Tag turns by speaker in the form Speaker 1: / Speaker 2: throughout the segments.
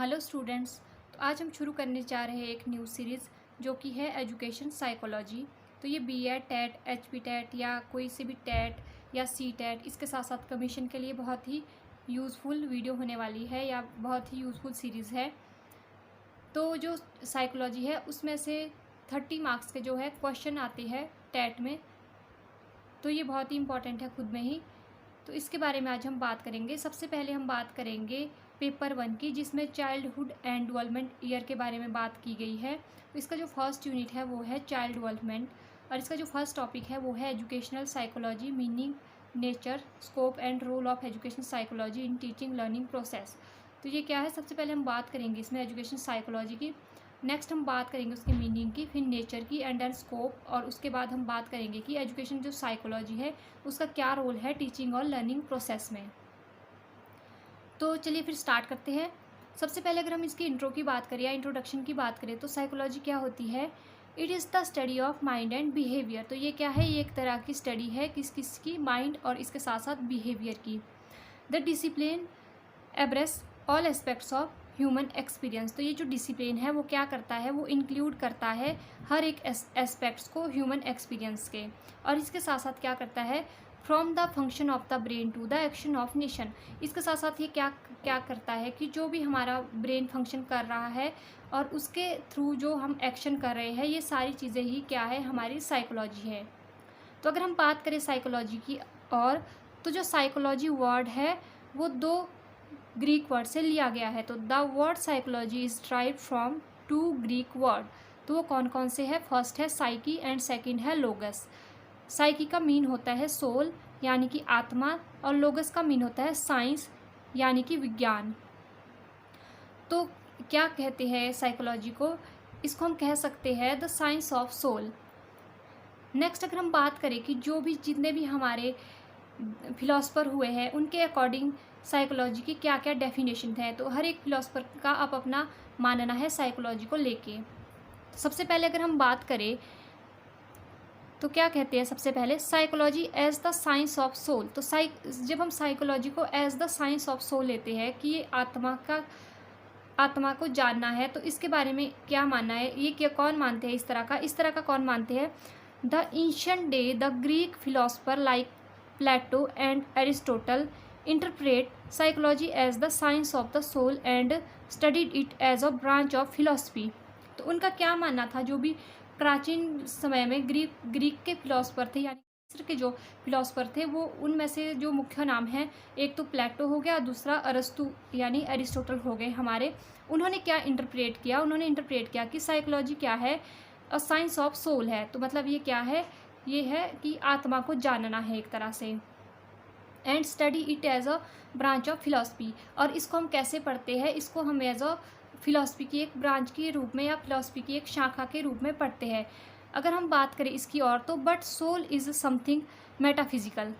Speaker 1: Hello students. तो आज हम शुरू करने जा रहे हैं एक न्यू सीरीज़ जो कि है एजुकेशन साइकोलॉजी। तो ये बीएड टेट एचपी टेट या कोई से भी टेट या सी टेट इसके साथ साथ कमीशन के लिए बहुत ही यूज़फुल वीडियो होने वाली है या बहुत ही यूज़फुल सीरीज़ है। तो जो साइकोलॉजी है उसमें से 30 मार्क्स के जो है क्वेश्चन आते हैं टेट में, तो ये बहुत ही इम्पॉर्टेंट है खुद में ही। तो इसके बारे में आज हम बात करेंगे। सबसे पहले हम बात करेंगे पेपर 1 की, जिसमें चाइल्डहुड एंड डेवलपमेंट ईयर के बारे में बात की गई है। तो इसका जो फर्स्ट यूनिट है वो है चाइल्ड डेवलपमेंट, और इसका जो फर्स्ट टॉपिक है वो है educational psychology, meaning, nature, scope and role of education psychology in teaching learning process. तो ये क्या है, सबसे पहले हम बात करेंगे इसमें एजुकेशन साइकोलॉजी की, नेक्स्ट हम बात करेंगे उसकी मीनिंग की, फिर नेचर की एंड देन स्कोप, और उसके बाद हम बात करेंगे कि एजुकेशन जो साइकोलॉजी है उसका क्या रोल है टीचिंग और लर्निंग प्रोसेस में। तो चलिए फिर स्टार्ट करते हैं। सबसे पहले अगर हम इसकी इंट्रो की बात करें या इंट्रोडक्शन की बात करें तो साइकोलॉजी क्या होती है। It is the study of mind and behaviour. तो ये क्या है, ये एक तरह की स्टडी है किसकी, माइंड और इसके साथ साथ बिहेवियर की। The discipline embrace all aspects of human experience. तो ये जो डिसिप्लिन है वो क्या करता है, वो इंक्लूड करता है हर एक एस्पेक्ट्स को ह्यूमन एक्सपीरियंस के, और इसके साथ साथ क्या करता है, from the function of the brain to the action of nation. इसके साथ साथ ये क्या क्या करता है कि जो भी हमारा ब्रेन फंक्शन कर रहा है और उसके थ्रू जो हम एक्शन कर रहे हैं, ये सारी चीज़ें ही क्या है, हमारी साइकोलॉजी है। तो अगर हम बात करें साइकोलॉजी की, और तो जो साइकोलॉजी वर्ड है वो दो ग्रीक वर्ड से लिया गया है। तो the word psychology is drive from 2 Greek word. तो वो कौन कौन से है, फर्स्ट है साइकी एंड सेकंड है लोगस। साइकी का मीन होता है सोल यानी कि आत्मा, और लोगस का मीन होता है साइंस यानी कि विज्ञान। तो क्या कहते हैं साइकोलॉजी को, इसको हम कह सकते हैं the science of soul. Next अगर हम बात करें कि जो भी जितने भी हमारे फिलोसफर हुए हैं उनके अकॉर्डिंग साइकोलॉजी की क्या क्या डेफिनेशन है, तो हर एक फिलोसफर का आप अपना मानना है साइकोलॉजी को लेके। सबसे पहले अगर हम बात करें तो क्या कहते हैं, सबसे पहले psychology as the science of soul. तो जब हम साइकोलॉजी को as the science of soul लेते हैं कि ये आत्मा को जानना है, तो इसके बारे में क्या मानना है, ये क्या कौन मानते हैं, इस तरह का कौन मानते हैं, the ancient day the Greek philosopher like Plato and Aristotle interpret psychology as the science of the soul and studied it as a branch of philosophy. तो उनका क्या मानना था, जो भी प्राचीन समय में ग्रीक के फिलोसफर थे यानी मिस्र के जो फिलोसफर थे, वो उनमें से जो मुख्य नाम हैं, एक तो प्लेटो हो गया, दूसरा अरस्तु यानी एरिस्टोटल हो गए हमारे। उन्होंने क्या इंटरप्रेट किया, उन्होंने इंटरप्रेट किया कि साइकोलॉजी क्या है, अ साइंस ऑफ सोल है। तो मतलब ये क्या है, ये है कि आत्मा को जानना है एक तरह से, and study it as a branch of philosophy. और इसको हम कैसे पढ़ते हैं, इसको हम एज अ फिलोसफी की एक ब्रांच के रूप में या फिलोसफी की एक शाखा के रूप में पढ़ते हैं। अगर हम बात करें इसकी और, तो but soul is something metaphysical.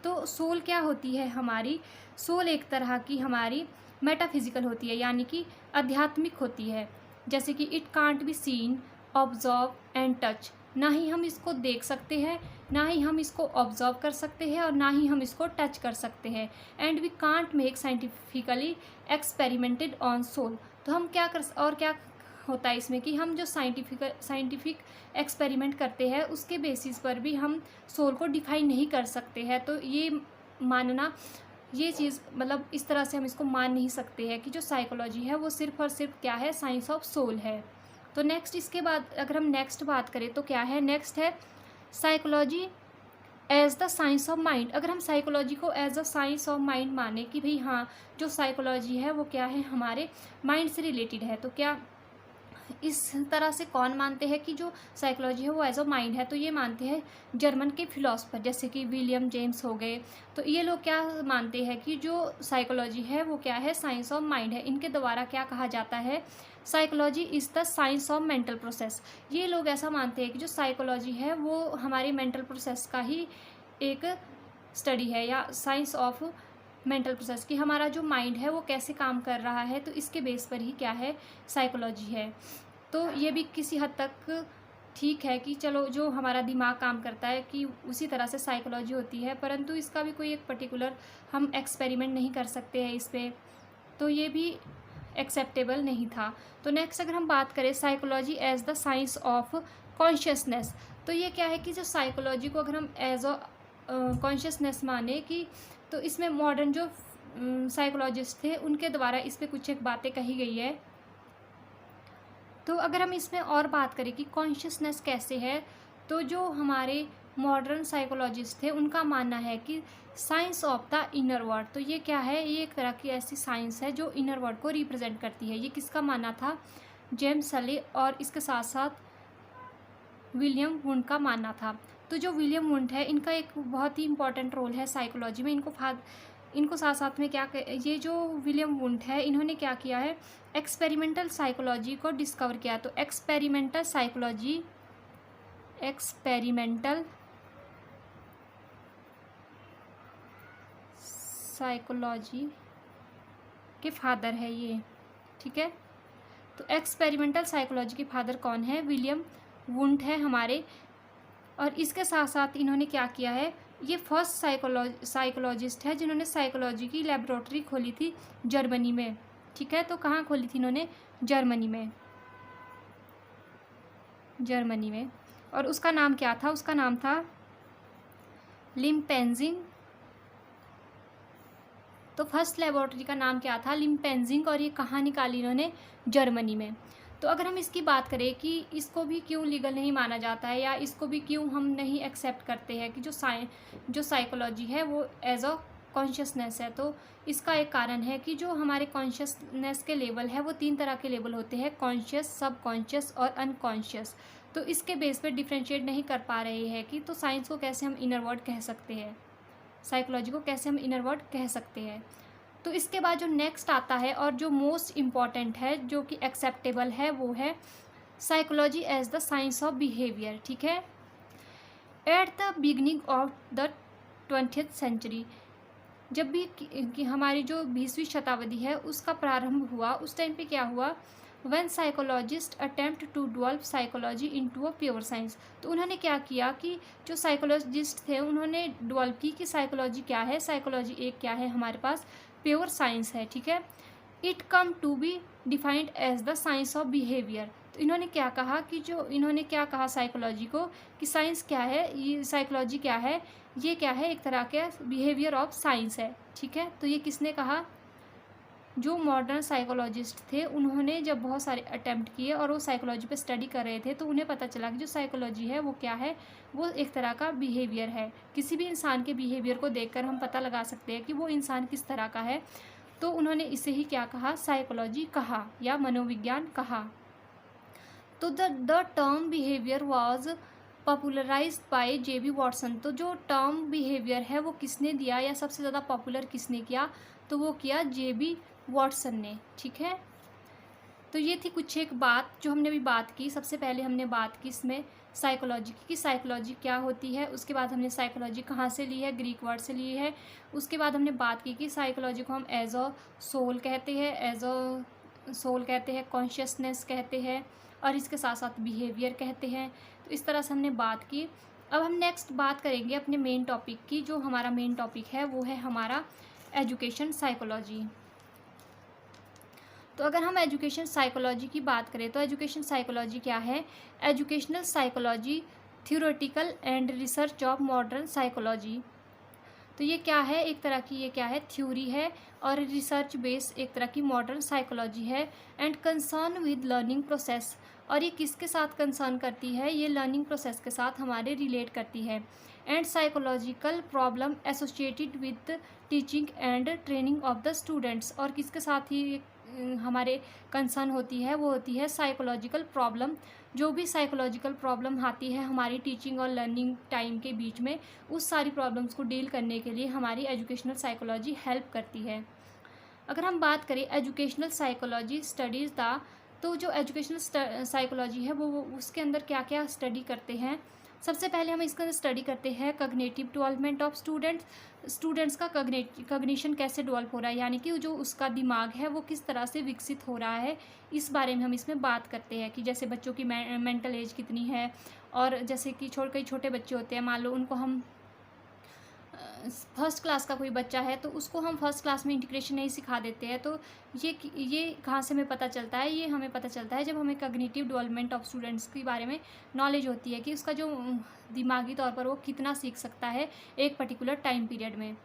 Speaker 1: तो सोल क्या होती है हमारी, सोल एक तरह की हमारी मेटाफिजिकल होती है यानी कि आध्यात्मिक होती है। जैसे कि it can't be seen, observe and touch. ना ही हम इसको देख सकते हैं, ना ही हम इसको ऑब्जर्व कर सकते हैं, और ना ही हम इसको टच कर सकते हैं। And we can't make scientifically experimented on soul. तो हम क्या होता है इसमें कि हम जो साइंटिफिक एक्सपेरिमेंट करते हैं उसके बेसिस पर भी हम सोल को डिफाइन नहीं कर सकते हैं। तो ये मानना, ये चीज़ मतलब इस तरह से हम इसको मान नहीं सकते हैं कि जो साइकोलॉजी है वो सिर्फ और सिर्फ क्या है, साइंस ऑफ सोल है। तो नेक्स्ट इसके बाद अगर हम नेक्स्ट बात करें तो क्या है, नेक्स्ट है psychology as the science of mind. अगर हम साइकोलॉजी को as the science of mind माने कि भाई हाँ, जो साइकोलॉजी है वो क्या है, हमारे माइंड से रिलेटेड है, तो क्या इस तरह से कौन मानते हैं कि जो साइकोलॉजी है वो एज अ माइंड है, तो ये मानते हैं जर्मन के फिलोसफर जैसे कि विलियम जेम्स हो गए। तो ये लोग क्या मानते हैं कि जो साइकोलॉजी है वो क्या है, साइंस ऑफ माइंड है। इनके द्वारा क्या कहा जाता है, psychology is the science of mental process. ये लोग ऐसा मानते हैं कि जो साइकोलॉजी है वो हमारी मेंटल प्रोसेस का ही एक स्टडी है या साइंस ऑफ मेंटल प्रोसेस की, हमारा जो माइंड है वो कैसे काम कर रहा है, तो इसके बेस पर ही क्या है, साइकोलॉजी है। तो ये भी किसी हद तक ठीक है कि चलो जो हमारा दिमाग काम करता है कि उसी तरह से साइकोलॉजी होती है, परंतु इसका भी कोई एक पर्टिकुलर हम एक्सपेरिमेंट नहीं कर सकते हैं इस पर। तो ये भी एक्सेप्टेबल नहीं था। तो नेक्स्ट अगर हम बात करें psychology as the science of consciousness, तो ये क्या है कि जो साइकोलॉजी को अगर हम एज अ कॉन्शियसनेस माने कि, तो इसमें मॉडर्न जो साइकोलॉजिस्ट थे उनके द्वारा इस पर कुछ एक बातें कही गई है। तो अगर हम इसमें और बात करें कि कॉन्शियसनेस कैसे है, तो जो हमारे मॉडर्न साइकोलॉजिस्ट थे उनका मानना है कि science of the inner world, तो ये क्या है, ये एक तरह की ऐसी साइंस है जो इनर वर्ल्ड को रिप्रेजेंट करती है। ये किसका मानना था, जेम्स सले और इसके साथ साथ विलियम वुंड का मानना था। तो जो विलियम वुंड है इनका एक बहुत ही इंपॉर्टेंट रोल है साइकोलॉजी में। इनको साथ साथ में क्या, ये जो विलियम वुंड है इन्होंने क्या किया है, एक्सपेरिमेंटल साइकोलॉजी को डिस्कवर किया। तो एक्सपेरिमेंटल साइकोलॉजी के फादर है ये, ठीक है। तो एक्सपेरिमेंटल साइकोलॉजी के फादर कौन है, विलियम वुंड है हमारे। और इसके साथ साथ इन्होंने क्या किया है, ये फर्स्ट साइकोलॉजिस्ट है जिन्होंने साइकोलॉजी की लेबोरेटरी खोली थी जर्मनी में, ठीक है। तो कहाँ खोली थी इन्होंने, जर्मनी में। और उसका नाम क्या था, उसका नाम था लिम्पेंजिंग। तो फर्स्ट लेबोरेटरी का नाम क्या था, लिम्पेंजिंग, और ये कहाँ निकाली इन्होंने, जर्मनी में। तो अगर हम इसकी बात करें कि इसको भी क्यों लीगल नहीं माना जाता है या इसको भी क्यों हम नहीं एक्सेप्ट करते हैं कि जो साइकोलॉजी है वो एज अ कॉन्शियसनेस है, तो इसका एक कारण है कि जो हमारे कॉन्शियसनेस के लेवल है वो 3 तरह के लेवल होते हैं, कॉन्शियस, सबकॉन्शियस और अनकॉन्शियस। तो इसके बेस पे डिफ्रेंशिएट नहीं कर पा रहे हैं कि तो साइंस को कैसे हम इनर वर्ल्ड कह सकते हैं, साइकोलॉजी को कैसे हम इनर वर्ल्ड कह सकते हैं। तो इसके बाद जो नेक्स्ट आता है और जो मोस्ट इम्पॉर्टेंट है जो कि एक्सेप्टेबल है वो है psychology as the science of behaviour, ठीक है। At the beginning of the 20th century, जब भी कि हमारी जो 20वीं शताब्दी है उसका प्रारंभ हुआ, उस टाइम पे क्या हुआ, when psychologist attempt to develop psychology into a pure science. तो उन्होंने क्या किया कि जो साइकोलॉजिस्ट थे उन्होंने डेवलप की कि साइकोलॉजी क्या है, साइकोलॉजी एक क्या है, हमारे पास प्योर साइंस है, ठीक है। It come to be defined as the science of behaviour. तो इन्होंने क्या कहा कि इन्होंने क्या कहा साइकोलॉजी को कि साइंस क्या है, ये साइकोलॉजी क्या है, ये क्या है, एक तरह के बिहेवियर ऑफ साइंस है, ठीक है। तो ये किसने कहा, जो मॉडर्न साइकोलॉजिस्ट थे उन्होंने जब बहुत सारे अटेम्प्ट किए और वो साइकोलॉजी पे स्टडी कर रहे थे तो उन्हें पता चला कि जो साइकोलॉजी है वो क्या है, वो एक तरह का बिहेवियर है। किसी भी इंसान के बिहेवियर को देखकर हम पता लगा सकते हैं कि वो इंसान किस तरह का है। तो उन्होंने इसे ही क्या कहा, साइकोलॉजी कहा या मनोविज्ञान कहा। तो the term behaviour was popularized by JB Watson. तो जो टर्म बिहेवियर है वो किसने दिया या सबसे ज़्यादा पॉपुलर किसने किया, तो वो किया जेबी वॉटसन ने, ठीक है। तो ये थी कुछ एक बात जो हमने अभी बात की। सबसे पहले हमने बात की इसमें साइकोलॉजी की, कि साइकोलॉजी क्या होती है। उसके बाद हमने साइकोलॉजी कहाँ से ली है, ग्रीक वर्ड से ली है। उसके बाद हमने बात की कि साइकोलॉजी को हम एज अ सोल कहते हैं, कॉन्शियसनेस कहते हैं, और इसके साथ साथ बिहेवियर कहते हैं। तो इस तरह से हमने बात की। अब हम नेक्स्ट बात करेंगे अपने मेन टॉपिक की। जो हमारा मेन टॉपिक है वो है हमारा एजुकेशन साइकोलॉजी। तो अगर हम एजुकेशन साइकोलॉजी की बात करें तो एजुकेशन साइकोलॉजी क्या है, educational psychology theoretical and research of modern psychology. तो ये क्या है, एक तरह की ये क्या है, थ्योरी है और रिसर्च बेस्ड एक तरह की मॉडर्न साइकोलॉजी है। And concern with learning process, और ये किसके साथ कंसर्न करती है, ये लर्निंग प्रोसेस के साथ हमारे रिलेट करती है। And psychological problem associated with teaching and training of the students, और किसके साथ ही हमारे कंसर्न होती है, वो होती है साइकोलॉजिकल प्रॉब्लम। जो भी साइकोलॉजिकल प्रॉब्लम आती है हमारी टीचिंग और लर्निंग टाइम के बीच में, उस सारी प्रॉब्लम्स को डील करने के लिए हमारी एजुकेशनल साइकोलॉजी हेल्प करती है। अगर हम बात करें एजुकेशनल साइकोलॉजी स्टडीज़ द, तो जो एजुकेशनल साइकोलॉजी है वो उसके अंदर क्या क्या स्टडी करते हैं। सबसे पहले हम इसका स्टडी करते हैं कॉग्निटिव डेवलपमेंट ऑफ स्टूडेंट्स का कॉग्निशन कैसे डेवलप हो रहा है, यानी कि जो उसका दिमाग है वो किस तरह से विकसित हो रहा है, इस बारे में हम इसमें बात करते हैं। कि जैसे बच्चों की मेंटल एज कितनी है, और जैसे कि कई छोटे बच्चे होते हैं, मान लो उनको हम फर्स्ट क्लास का कोई बच्चा है तो उसको हम फर्स्ट क्लास में इंटीग्रेशन नहीं सिखा देते हैं। तो ये कहाँ से हमें पता चलता है? ये हमें पता चलता है जब हमें कॉग्निटिव डेवलपमेंट ऑफ स्टूडेंट्स के बारे में नॉलेज होती है कि उसका जो दिमागी तौर पर वो कितना सीख सकता है एक पर्टिकुलर टाइम पीरियड में।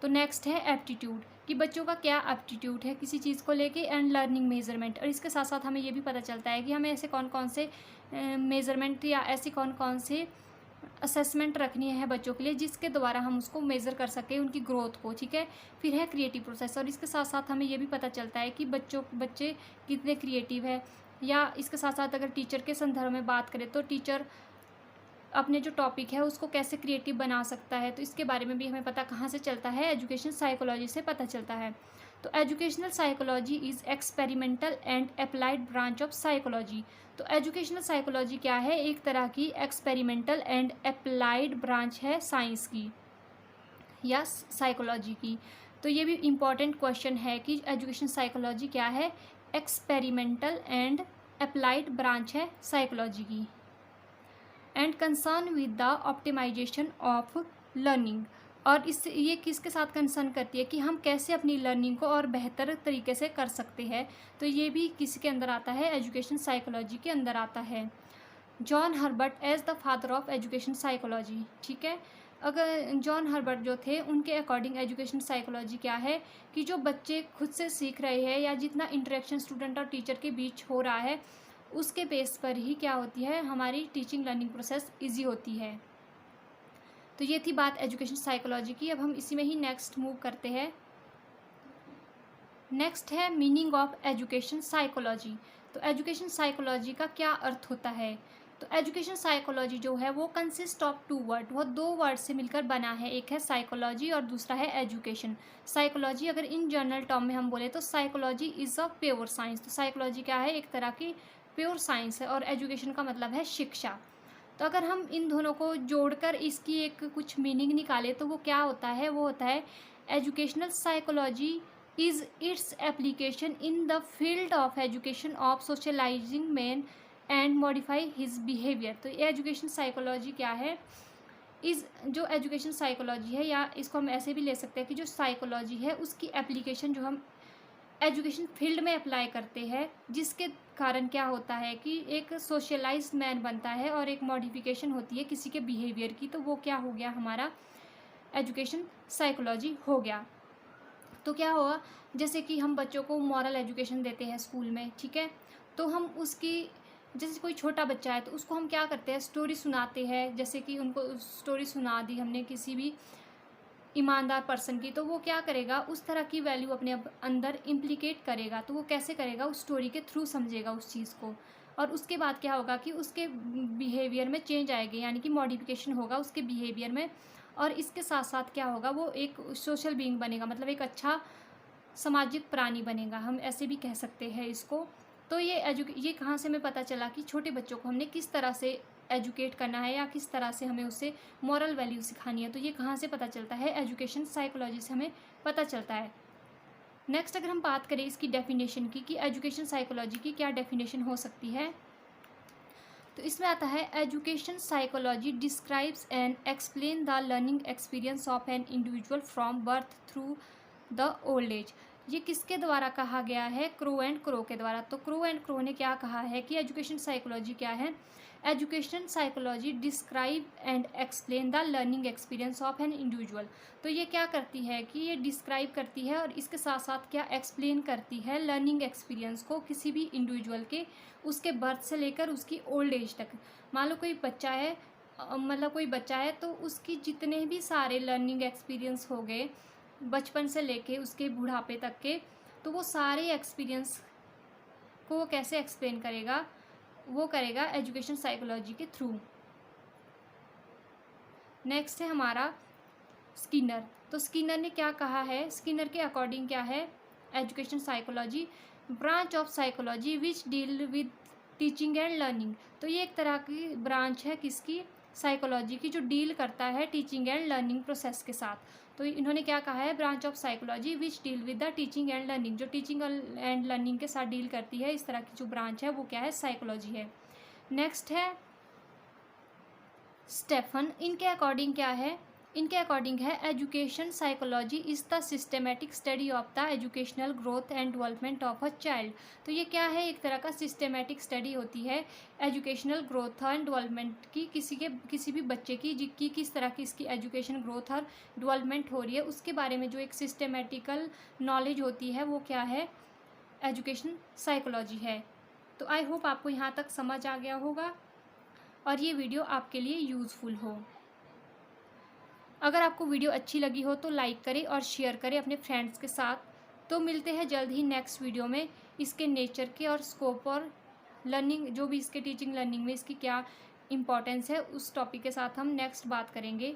Speaker 1: तो नेक्स्ट है एप्टीट्यूड, कि बच्चों का क्या एप्टीट्यूड है किसी चीज़ को लेके, एंड लर्निंग मेजरमेंट। और इसके साथ साथ हमें ये भी पता चलता है कि हमें ऐसे कौन कौन से मेजरमेंट या ऐसी कौन कौन से असेसमेंट रखनी है बच्चों के लिए जिसके द्वारा हम उसको मेज़र कर सकें उनकी ग्रोथ को। ठीक है, फिर है क्रिएटिव प्रोसेस, और इसके साथ साथ हमें ये भी पता चलता है कि बच्चे कितने क्रिएटिव है। या इसके साथ साथ अगर टीचर के संदर्भ में बात करें तो टीचर अपने जो टॉपिक है उसको कैसे क्रिएटिव बना सकता है, तो इसके बारे में भी हमें पता कहाँ से चलता है? एजुकेशन साइकोलॉजी से पता चलता है। तो educational psychology is experimental and applied branch of psychology. तो एजुकेशनल साइकोलॉजी क्या है? एक तरह की एक्सपेरिमेंटल एंड अप्लाइड ब्रांच है साइंस की या साइकोलॉजी की। तो ये भी इम्पॉर्टेंट क्वेश्चन है कि एजुकेशन साइकोलॉजी क्या है? एक्सपेरिमेंटल एंड अप्लाइड ब्रांच है साइकोलॉजी की, and concern with the optimization of learning. और इससे ये किसके साथ कंसर्न करती है कि हम कैसे अपनी लर्निंग को और बेहतर तरीके से कर सकते हैं। तो ये भी किसके अंदर आता है? एजुकेशन साइकोलॉजी के अंदर आता है। John Herbert as the father of education psychology. ठीक है, अगर जॉन हर्बर्ट जो थे उनके अकॉर्डिंग एजुकेशन साइकोलॉजी क्या है कि जो बच्चे खुद से सीख रहे हैं या जितना इंटरेक्शन स्टूडेंट और टीचर के बीच हो रहा है उसके बेस पर ही क्या होती है? हमारी टीचिंग लर्निंग प्रोसेस ईजी होती है। तो ये थी बात एजुकेशन साइकोलॉजी की। अब हम इसी में ही नेक्स्ट मूव करते हैं। नेक्स्ट है मीनिंग ऑफ एजुकेशन साइकोलॉजी। तो एजुकेशन साइकोलॉजी का क्या अर्थ होता है? तो एजुकेशन साइकोलॉजी जो है वो कंसिस्ट ऑफ 2 वर्ड, वो 2 वर्ड से मिलकर बना है। एक है साइकोलॉजी और दूसरा है एजुकेशन। साइकोलॉजी अगर इन जनरल टर्म में हम बोले तो psychology is a pure science. तो साइकोलॉजी क्या है? एक तरह की प्योर साइंस है, और एजुकेशन का मतलब है शिक्षा। तो अगर हम इन दोनों को जोड़कर इसकी एक कुछ मीनिंग निकालें तो वो क्या होता है? वो होता है educational psychology is its application in the field of education of socializing man and modify his behaviour. तो ये एजुकेशन साइकोलॉजी क्या है? जो एजुकेशन साइकोलॉजी है, या इसको हम ऐसे भी ले सकते हैं कि जो साइकोलॉजी है उसकी एप्लीकेशन जो हम एजुकेशन फील्ड में अप्लाई करते हैं, जिसके कारण क्या होता है कि एक सोशलाइज्ड मैन बनता है और एक मॉडिफिकेशन होती है किसी के बिहेवियर की। तो वो क्या हो गया? हमारा एजुकेशन साइकोलॉजी हो गया। तो क्या होगा? जैसे कि हम बच्चों को मॉरल एजुकेशन देते हैं स्कूल में, ठीक है, तो हम उसकी, जैसे कोई छोटा बच्चा है तो उसको हम क्या करते हैं? स्टोरी सुनाते हैं। जैसे कि उनको स्टोरी सुना दी हमने किसी भी ईमानदार पर्सन की, तो वो क्या करेगा? उस तरह की वैल्यू अपने अंदर इम्प्लीकेट करेगा। तो वो कैसे करेगा? उस स्टोरी के थ्रू समझेगा उस चीज़ को, और उसके बाद क्या होगा कि उसके बिहेवियर में चेंज आएगी, यानी कि मॉडिफिकेशन होगा उसके बिहेवियर में। और इसके साथ साथ क्या होगा? वो एक सोशल बीइंग बनेगा, मतलब एक अच्छा सामाजिक प्राणी बनेगा, हम ऐसे भी कह सकते हैं इसको। तो ये कहाँ से हमें पता चला कि छोटे बच्चों को हमने किस तरह से एजुकेट करना है या किस तरह से हमें उससे मॉरल वैल्यू सिखानी है? तो ये कहाँ से पता चलता है? एजुकेशन साइकोलॉजी से हमें पता चलता है। नेक्स्ट अगर हम बात करें इसकी डेफिनेशन की कि एजुकेशन साइकोलॉजी की क्या डेफिनेशन हो सकती है, तो इसमें आता है education psychology describes and explain the learning experience of an individual from birth through the old age. ये किसके द्वारा कहा गया है? क्रो एंड क्रो के द्वारा। तो क्रो एंड क्रो ने क्या कहा है कि एजुकेशन साइकोलॉजी क्या है? Education psychology describe and explain the learning experience of an individual. तो ये क्या करती है कि ये डिस्क्राइब करती है और इसके साथ साथ क्या एक्सप्लेन करती है? लर्निंग एक्सपीरियंस को किसी भी इंडिविजुअल के, उसके बर्थ से लेकर उसकी ओल्ड एज तक। मान लो कोई बच्चा है, मतलब कोई बच्चा है तो उसकी जितने भी सारे लर्निंग एक्सपीरियंस हो गए बचपन से लेके उसके बुढ़ापे तक के, तो वो सारे एक्सपीरियंस को वो कैसे एक्सप्लेन करेगा? वो करेगा एजुकेशन साइकोलॉजी के थ्रू। नेक्स्ट है हमारा स्किनर। तो स्किनर ने क्या कहा है? स्किनर के अकॉर्डिंग क्या है? Education psychology branch of psychology which deal with teaching and learning. तो ये एक तरह की ब्रांच है किसकी? साइकोलॉजी की, जो डील करता है टीचिंग एंड लर्निंग प्रोसेस के साथ। तो इन्होंने क्या कहा है? Branch of psychology which deal with the teaching and learning, जो टीचिंग एंड लर्निंग के साथ डील करती है। इस तरह की जो ब्रांच है वो क्या है? साइकोलॉजी है। नेक्स्ट है स्टेफन। इनके अकॉर्डिंग क्या है? इनके अकॉर्डिंग है education psychology is the systematic study of the educational growth and development of a child. तो ये क्या है, एक तरह का सिस्टमेटिक स्टडी होती है एजुकेशनल ग्रोथ एंड डेवलपमेंट की, किसी भी बच्चे की किस तरह की इसकी एजुकेशन ग्रोथ और डेवलपमेंट हो रही है उसके बारे में जो एक सिस्टमेटिकल नॉलेज होती है वो क्या है, एजुकेशन साइकोलॉजी है। तो आई होप आपको यहाँ तक समझ आ गया होगा और ये वीडियो आपके लिए यूज़फुल हो। अगर आपको वीडियो अच्छी लगी हो तो लाइक करें और शेयर करें अपने फ्रेंड्स के साथ। तो मिलते हैं जल्द ही नेक्स्ट वीडियो में इसके नेचर के और स्कोप और लर्निंग, जो भी इसके टीचिंग लर्निंग में इसकी क्या इम्पोर्टेंस है, उस टॉपिक के साथ हम नेक्स्ट बात करेंगे।